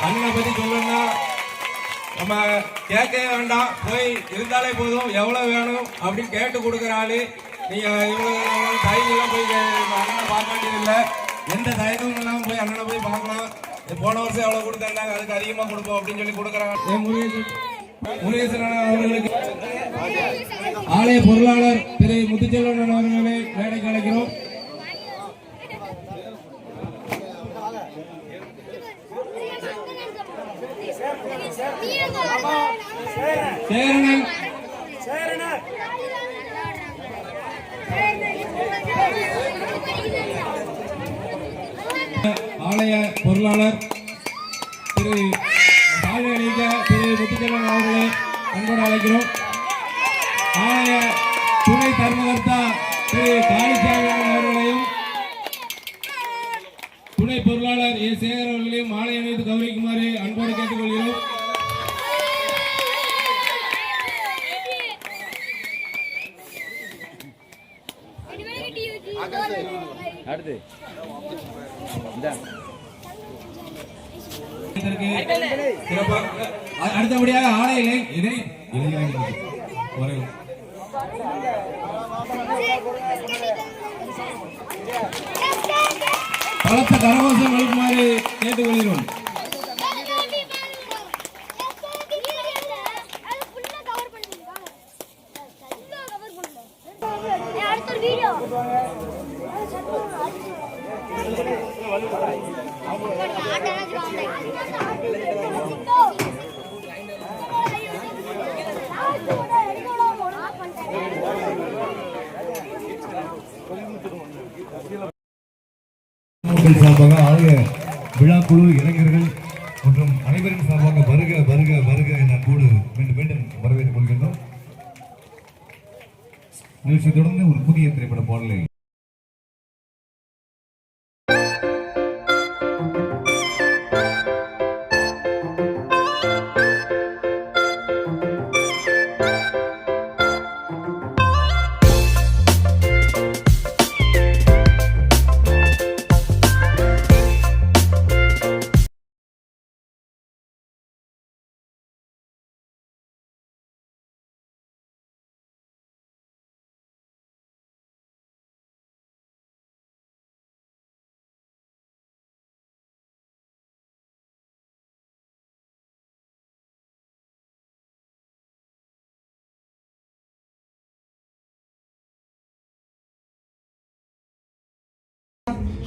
அண்ணனை பத்தி சொல்லணும்னா நம்ம கேட்கவே வேண்டாம், போய் இருந்தாலே போதும், எவ்வளவு வேணும் அப்படின்னு கேட்டு கொடுக்குற ஆளு. நீங்க இவ்வளவு தயங்கெல்லாம் போய் அண்ணனை பார்க்க வேண்டியதில்லை, எந்த தயக்கமும் இல்லாம போய் அண்ணனை போய் பார்க்கலாம். போன வருஷம் எவ்வளவு கொடுத்தாங்க, அதுக்கு அதிகமா கொடுப்போம் அப்படின்னு சொல்லி கொடுக்குறாங்க. முருகேசன் அவர்களுக்கு ஆலய பொருளாளர் திரு முத்துச்செல்வன் அவர்களை வேலைக்கு அழைக்கிறோம். ஆலய பொருளாளர் திரு திரு முத்துச்செல்வன் அவர்களை அன்போடு அழைக்கிறோம். ஆலய துணை தர்மகர்த்தா திரு காளிசாமி அவர்களையும் துணை பொருளாளர் ஏ சேகர் அவர்களையும் ஆலய மீது கௌரவிக்குமாறு அன்போடு கேட்டுக்கொள்கிறோம். அடுத்தபடியாக ஆலய பலத்த கரகோஷம் எழுப்புமாறு கேட்டுக்கொள்கிறோம். சார்பாக ஆலய விழாக்குழு இளைஞர்கள் மற்றும் அனைவரின் சார்பாக வருக வருக வருக என அன்போடு மீண்டும் மீண்டும் வரவேற்றுக் கொள்கின்றோம். நிகழ்ச்சி தொடர்ந்து ஒரு புதிய திரைப்பட பாடலை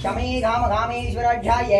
शमे घाम घामेश्वराढ्याय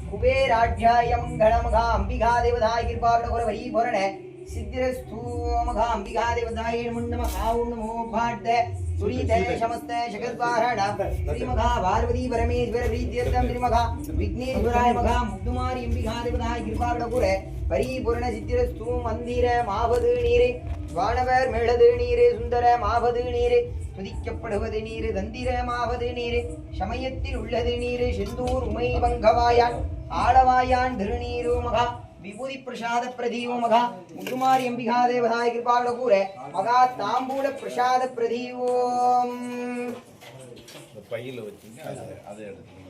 कुबेराढ्याय मंगलमघा अंबिका देवताय कृपावरवरी भरणे सिद्धिरस्तु मघा अंबिका देवताय नमः नमो भाड्य सुरीते समस्ते शकद्वारण श्रीमघा पार्वती परमेश्वर प्रीत्यर्थम श्रीमघा विघ्नेश्वराय मघा मुक्तुमारी अंबिका देवताय कृपावरवरे परिपूर्ण सिद्धिरस्तु मंदिर मावद नीरे வானவர் மேளது நீரே சுந்தர மாவது நீரே துதிக்கப்படுவது நீரு தந்திரமாவது நீரு சமயத்தில் உள்ளது நீரு செந்தூர் உமை வங்கவாயான் ஆளவாயான் திருநீரு மகா விபூதி பிரசாத பிரதீவோ மகா முத்துமாரி அம்பிகா தேவதாய கிருபாவள கூற மகா தாம்பூல பிரசாத பிரதீவோம் பையில வச்சுங்க அதை எடுத்து